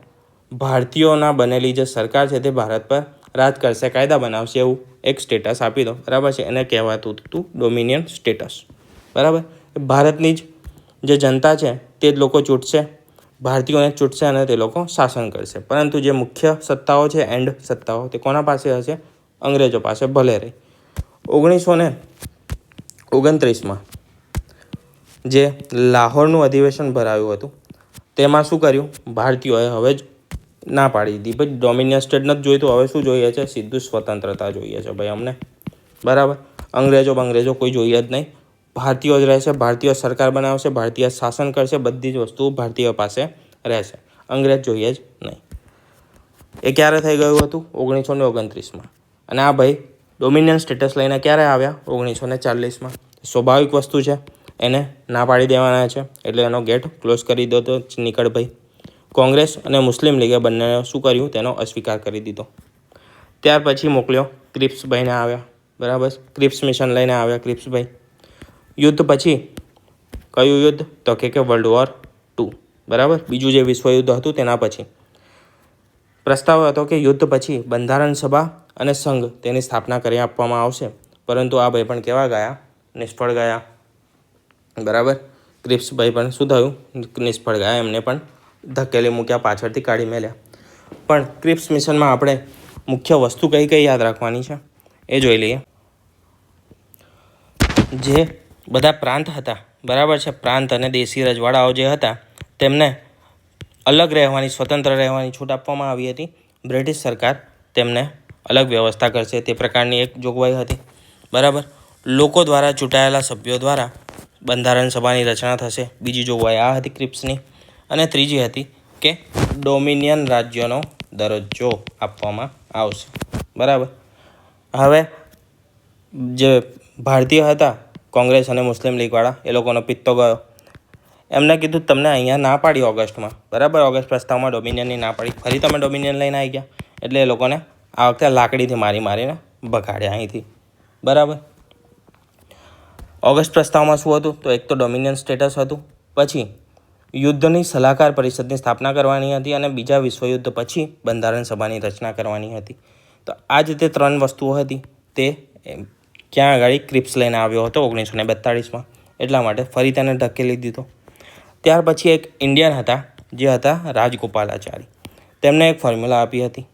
Speaker 1: ભારતીયોના બનેલી જે સરકાર છે તે ભારત પર રાજ કરશે, કાયદા બનાવશે, એવું એક સ્ટેટસ આપી દો. બરાબર છે. એને કહેવાતું હતું ડોમિનિયન સ્ટેટસ. બરાબર. ભારતની જે જનતા છે તે જ લોકો ચૂંટશે, ભારતીયોને ચૂંટશે અને તે લોકો શાસન કરશે. પરંતુ જે મુખ્ય સત્તાઓ છે, એન્ડ સત્તાઓ, તે કોના પાસે હશે? અંગ્રેજો પાસે ભલે રહે. 1929માં જે લાહોરનું અધિવેશન ભરાયું હતું તેમાં શું કર્યું? ભારતીયોએ હવે જ ના પાડી દીધી, ભાઈ ડોમિનિયન સ્ટેટ નથી જોઈતું, હવે શું જોઈએ છે? સીધું સ્વતંત્રતા જોઈએ છે ભાઈ અમને. બરાબર. અંગ્રેજો કોઈ જોઈએ જ નહીં, ભારતીયો જ રહેશે, ભારતીય સરકાર બનાવશે, ભારતીય શાસન કરશે, બધી જ વસ્તુ ભારતીય પાસે રહેશે, અંગ્રેજ જોઈએ જ નહીં. એ ક્યારે થઈ ગયું હતું? 1929માં. અને આ ભાઈ ડોમિનિયન સ્ટેટસ લઈને ક્યારે આવ્યા? 1940માં. સ્વાભાવિક વસ્તુ છે, એને ના પાડી દેવાના છે, એટલે એનો ગેટ ક્લોઝ કરી દો તો નીકળ ભાઈ. કોંગ્રેસ અને મુસ્લિમ લીગે બંને શું કર્યું? તેનો અસ્વીકાર કરી દીધો. ત્યાર પછી મોકલ્યો ક્રિપ્સભાઈને આવ્યા. બરાબર. ક્રિપ્સ મિશન લઈને આવ્યા ક્રિપ્સભાઈ. યુદ્ધ પછી કયું યુદ્ધ? તો કે વર્લ્ડ વોર 2. બરાબર. બીજું જે વિશ્વયુદ્ધ હતું તેના પછી પ્રસ્તાવ હતો કે યુદ્ધ પછી બંધારણ સભા અને સંઘ તેની સ્થાપના કરી આપવામાં આવશે. પરંતુ આ ભાઈ પણ કેવા ગયા? નિષ્ફળ ગયા. બરાબર. ક્રિપ્સભાઈ પણ શું થયું, નિષ્ફળ ગયા, એમને પણ ધકેલી મૂક્યા, પાછળથી કાઢી મેલ્યા. પણ ક્રિપ્સ મિશનમાં આપણે મુખ્ય વસ્તુ કઈ કઈ યાદ રાખવાની છે એ જોઈ લઈએ. જે બધા પ્રાંત હતા, બરાબર છે, પ્રાંત અને દેશી રજવાડાઓ જે હતા તેમને અલગ રહેવાની, સ્વતંત્ર રહેવાની છૂટ આપવામાં આવી હતી. બ્રિટિશ સરકાર તેમને અલગ વ્યવસ્થા કરશે તે પ્રકારની એક જોગવાઈ હતી. બરાબર. લોકો દ્વારા ચૂંટાયેલા સભ્યો દ્વારા બંધારણ સભાની રચના થશે. બીજી જોગવાઈ આ હતી ક્રિપ્સની. અને ત્રીજી હતી કે ડોમિનિયન રાજ્યનો દરજ્જો આપવામાં આવશે. બરાબર. હવે જે ભારતીય હતા કોંગ્રેસ અને મુસ્લિમ લીગવાળા, એ લોકોનો પિત્તો ગયો. એમને કીધું તમને અહીંયા ના પાડી ઓગસ્ટમાં, બરાબર, ઓગસ્ટ પ્રસ્તાવમાં ડોમિનિયનની ના પાડી, ફરી તમે ડોમિનિયન લઈને આવી ગયા. એટલે એ લોકોને આ વખતે લાકડીથી મારીને ભગાડ્યા અહીંથી. બરાબર. ઓગસ્ટ પ્રસ્તાવમાં શું હતું, તો એક તો ડોમિનિયન સ્ટેટસ હતું, પછી યુદ્ધની સલાહકાર પરિષદની સ્થાપના કરવાની હતી, અને બીજા વિશ્વયુદ્ધ પછી બંધારણ સભાની રચના કરવાની હતી. તો આ જ તે 3 વસ્તુઓ હતી તે ક્યાં આગળ ક્રિપ્સ લઈને આવ્યો હતો 1942માં. એટલા માટે ફરી તેને ધકેલી દીધો. ત્યાર પછી એક ઇન્ડિયન હતા જે હતા રાજગોપાલાચારી. તેમને એક ફોર્મ્યુલા આપી હતી.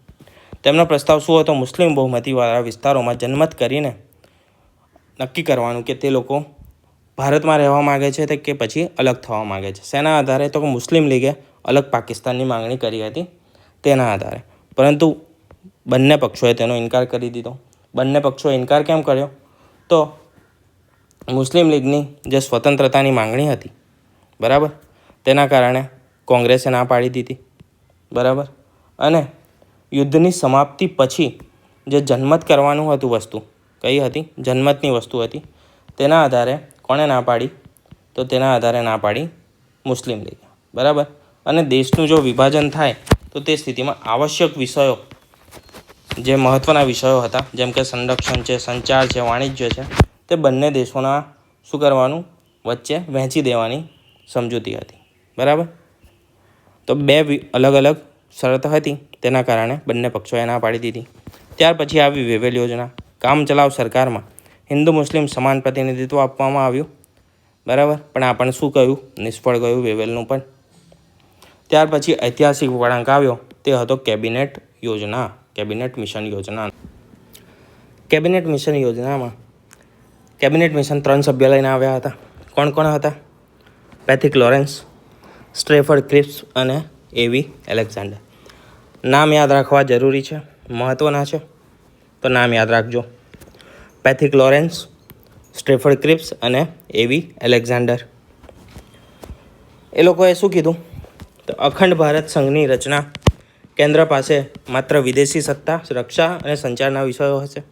Speaker 1: તેમનો પ્રસ્તાવ શું હતો, મુસ્લિમ બહુમતીવાળા વિસ્તારોમાં જનમત કરીને નક્કી કરવાનું કે તે લોકો ભારતમાં રહેવા માગે છે કે પછી અલગ થવા માગે છે. શેના આધારે, તો મુસ્લિમ લીગે અલગ પાકિસ્તાનની માંગણી કરી હતી તેના આધારે. પરંતુ બંને પક્ષોએ તેનો ઇનકાર કરી દીધો. બંને પક્ષોએ ઇનકાર કેમ કર્યો, તો મુસ્લિમ લીગની જે સ્વતંત્રતાની માંગણી હતી, બરાબર, તેના કારણે કોંગ્રેસે ના પાડી દીધી. બરાબર. અને યુદ્ધની સમાપ્તિ પછી જે જનમત કરવાનું હતું વસ્તુ, કઈ હતી, જનમતની વસ્તુ હતી, તેના આધારે કોણે ના પાડી, તો તેના આધારે ના પાડી મુસ્લિમ લીગે. બરાબર. અને દેશનું જો વિભાજન થાય તો તે સ્થિતિમાં આવશ્યક વિષયો, જે મહત્ત્વના વિષયો હતા, જેમ કે સંરક્ષણ છે, સંચાર છે, વાણિજ્ય છે, તે બંને દેશોના શું કરવાનું, વચ્ચે વહેંચી દેવાની સમજૂતી હતી. બરાબર. તો 2 અલગ અલગ શરત હતી, તેના કારણે બંને પક્ષોએ ના પાડી દીધી. ત્યાર પછી આવી વેવેલ યોજના. કામ ચલાવ સરકારમાં હિન્દુ મુસ્લિમ સમાન પ્રતિનિધિત્વ આપવામાં આવ્યું. બરાબર. પણ આ પણ શું કહ્યું, નિષ્ફળ ગયું વેવેલનું પણ. ત્યાર પછી ઐતિહાસિક વળાંક આવ્યો, તે હતો કેબિનેટ યોજના, કેબિનેટ મિશન યોજના. કેબિનેટ મિશન યોજનામાં કેબિનેટ મિશન 3 સભ્ય લઈને આવ્યા હતા. કોણ કોણ હતા, પેથિક લોરેન્સ, સ્ટ્રેફર્ડ ક્રિપ્સ અને એવી એલેક્ઝાન્ડર. નામ યાદ રાખવા જરૂરી છે, મહત્ત્વના છે, તો નામ યાદ રાખજો. પેથિક લોરેન્સ, સ્ટ્રેફર્ડ ક્રિપ્સ અને એવી એલેક્ઝાન્ડર. એ લોકોએ શું કીધું, તો અખંડ ભારત સંઘની રચના, કેન્દ્ર પાસે માત્ર વિદેશી સત્તા, રક્ષા અને સંચારના વિષયો હશે.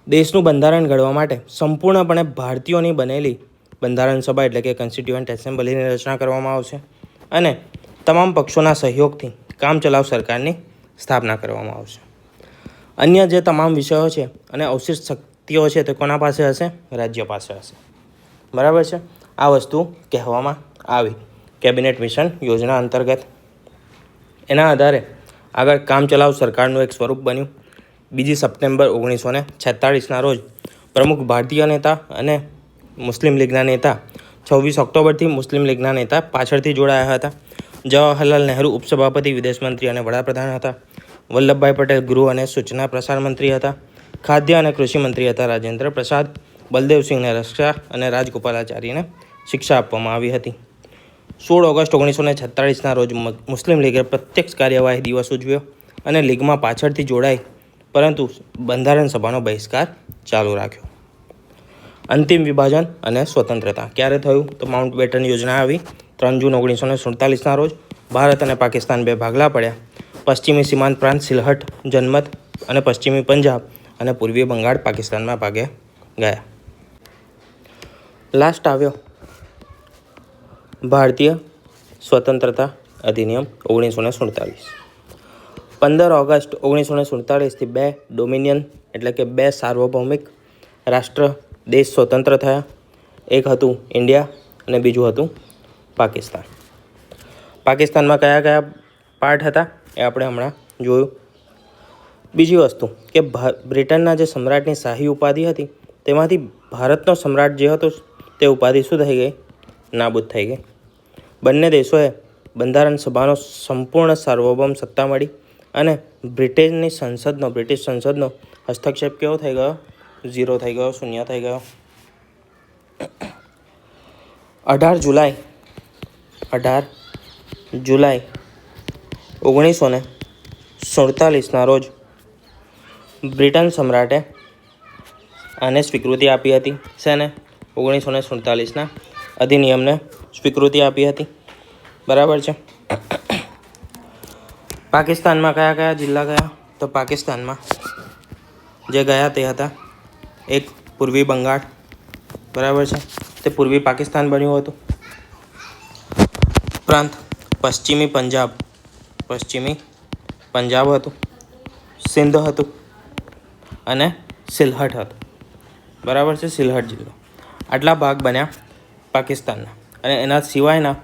Speaker 1: દેશનું બંધારણ ઘડવા માટે સંપૂર્ણપણે ભારતીયોની બનેલી બંધારણ સભા એટલે કે કોન્સ્ટિટ્યુઅન્ટ એસેમ્બલીની રચના કરવામાં આવશે. અને તમામ પક્ષોના સહયોગથી કામચલાઉ સરકારની સ્થાપના કરવામાં આવશે. અન્ય જે તમામ વિષયો છે અને અવશિષ્ટ શક્તિઓ છે તે કોના પાસે હશે, રાજ્ય પાસે હશે. બરાબર છે. આ વસ્તુ કહેવામાં આવી કેબિનેટ મિશન યોજના અંતર્ગત. એના આધારે આગળ કામચલાઉ સરકારનું એક સ્વરૂપ બન્યું. 2 સપ્ટેમ્બર 1946ના રોજ પ્રમુખ ભારતીય નેતા અને મુસ્લિમ લીગના નેતા, 26 ઓક્ટોબરથી મુસ્લિમ લીગના નેતા પાછળથી જોડાયા હતા. જવાહરલાલ નહેરુ ઉપસભાપતિ, વિદેશ મંત્રી અને વડાપ્રધાન હતા. વલ્લભભાઈ પટેલ ગૃહ અને સૂચના પ્રસાર મંત્રી હતા. ખાદ્ય અને કૃષિ મંત્રી હતા રાજેન્દ્ર પ્રસાદ. બલદેવસિંહને રક્ષા અને રાજગોપાલાચારીને શિક્ષા આપવામાં આવી હતી. 16 ઓગસ્ટ 1946ના રોજ મુસ્લિમ લીગે પ્રત્યક્ષ કાર્યવાહી દિવસ ઉજવ્યો અને લીગમાં પાછળથી જોડાઈ, પરંતુ બંધારણ સભાનો બહિષ્કાર ચાલુ રાખ્યો. અંતિમ વિભાજન અને સ્વતંત્રતા ક્યારે થયું, તો માઉન્ટ બેટન યોજના આવી 3 જૂન 1947ના રોજ. ભારત અને પાકિસ્તાન 2 ભાગલા પડ્યા. પશ્ચિમી સીમાંત પ્રાંત સિલહટ, જનમત અને પશ્ચિમી પંજાબ અને પૂર્વીય બંગાળ પાકિસ્તાનમાં ભાગે ગયા. લાસ્ટ આવ્યો ભારતીય સ્વતંત્રતા અધિનિયમ 1947. 15 ઓગસ્ટ 1947થી 2 ડોમિનિયન એટલે કે 2 સાર્વભૌમિક રાષ્ટ્ર દેશ સ્વતંત્ર થયા. એક હતું ઇન્ડિયા અને બીજું હતું પાકિસ્તાન. પાકિસ્તાનમાં કયા કયા પાર્ટ હતા એ આપણે હમણાં જોયું. બીજી વસ્તુ કે બ્રિટનના જે સમ્રાટની શાહી ઉપાધિ હતી તેમાંથી ભારતનો સમ્રાટ જે હતો તે ઉપાધિ શું થઈ ગઈ? નાબૂદ થઈ ગઈ. બંને દેશોએ બંધારણ સભાનો સંપૂર્ણ સાર્વભૌમ સત્તા મળી અને બ્રિટિશ સંસદનો હસ્તક્ષેપ કેવો થઈ ગયો? 0 થઈ ગયો, શૂન્ય થઈ ગયો. 18 જુલાઈ 1947ના રોજ બ્રિટન સમ્રાટે આને સ્વીકૃતિ આપી હતી. શેને? 1947ના અધિનિયમને સ્વીકૃતિ આપી હતી. બરાબર છે. પાકિસ્તાનમાં કયા કયા જિલ્લા ગયા? તો પાકિસ્તાનમાં જે ગયા તે હતા એક પૂર્વી બંગાળ. બરાબર છે, તે પૂર્વી પાકિસ્તાન બન્યું હતું. ઉપરાંત પશ્ચિમી પંજાબ હતું, સિંધ હતું અને સિલહટ હતું. બરાબર છે, સિલહટ જિલ્લો. આટલા ભાગ બન્યા પાકિસ્તાનના અને એના સિવાયના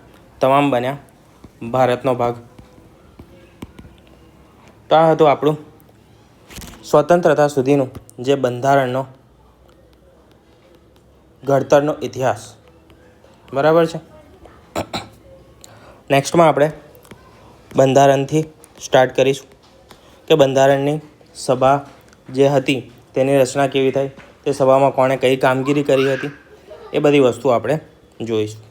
Speaker 1: તમામ બન્યા ભારતનો ભાગ. તો આ હતું આપણું સ્વતંત્રતા સુધીનું જે બંધારણનો ઘડતરનો ઇતિહાસ. બરાબર છે. નેક્સ્ટમાં આપણે બંધારણથી સ્ટાર્ટ કરીશું કે બંધારણની સભા જે હતી તેની રચના કેવી થઈ, તે સભામાં કોણે કઈ કામગીરી કરી હતી, એ બધી વસ્તુ આપણે જોઈશું.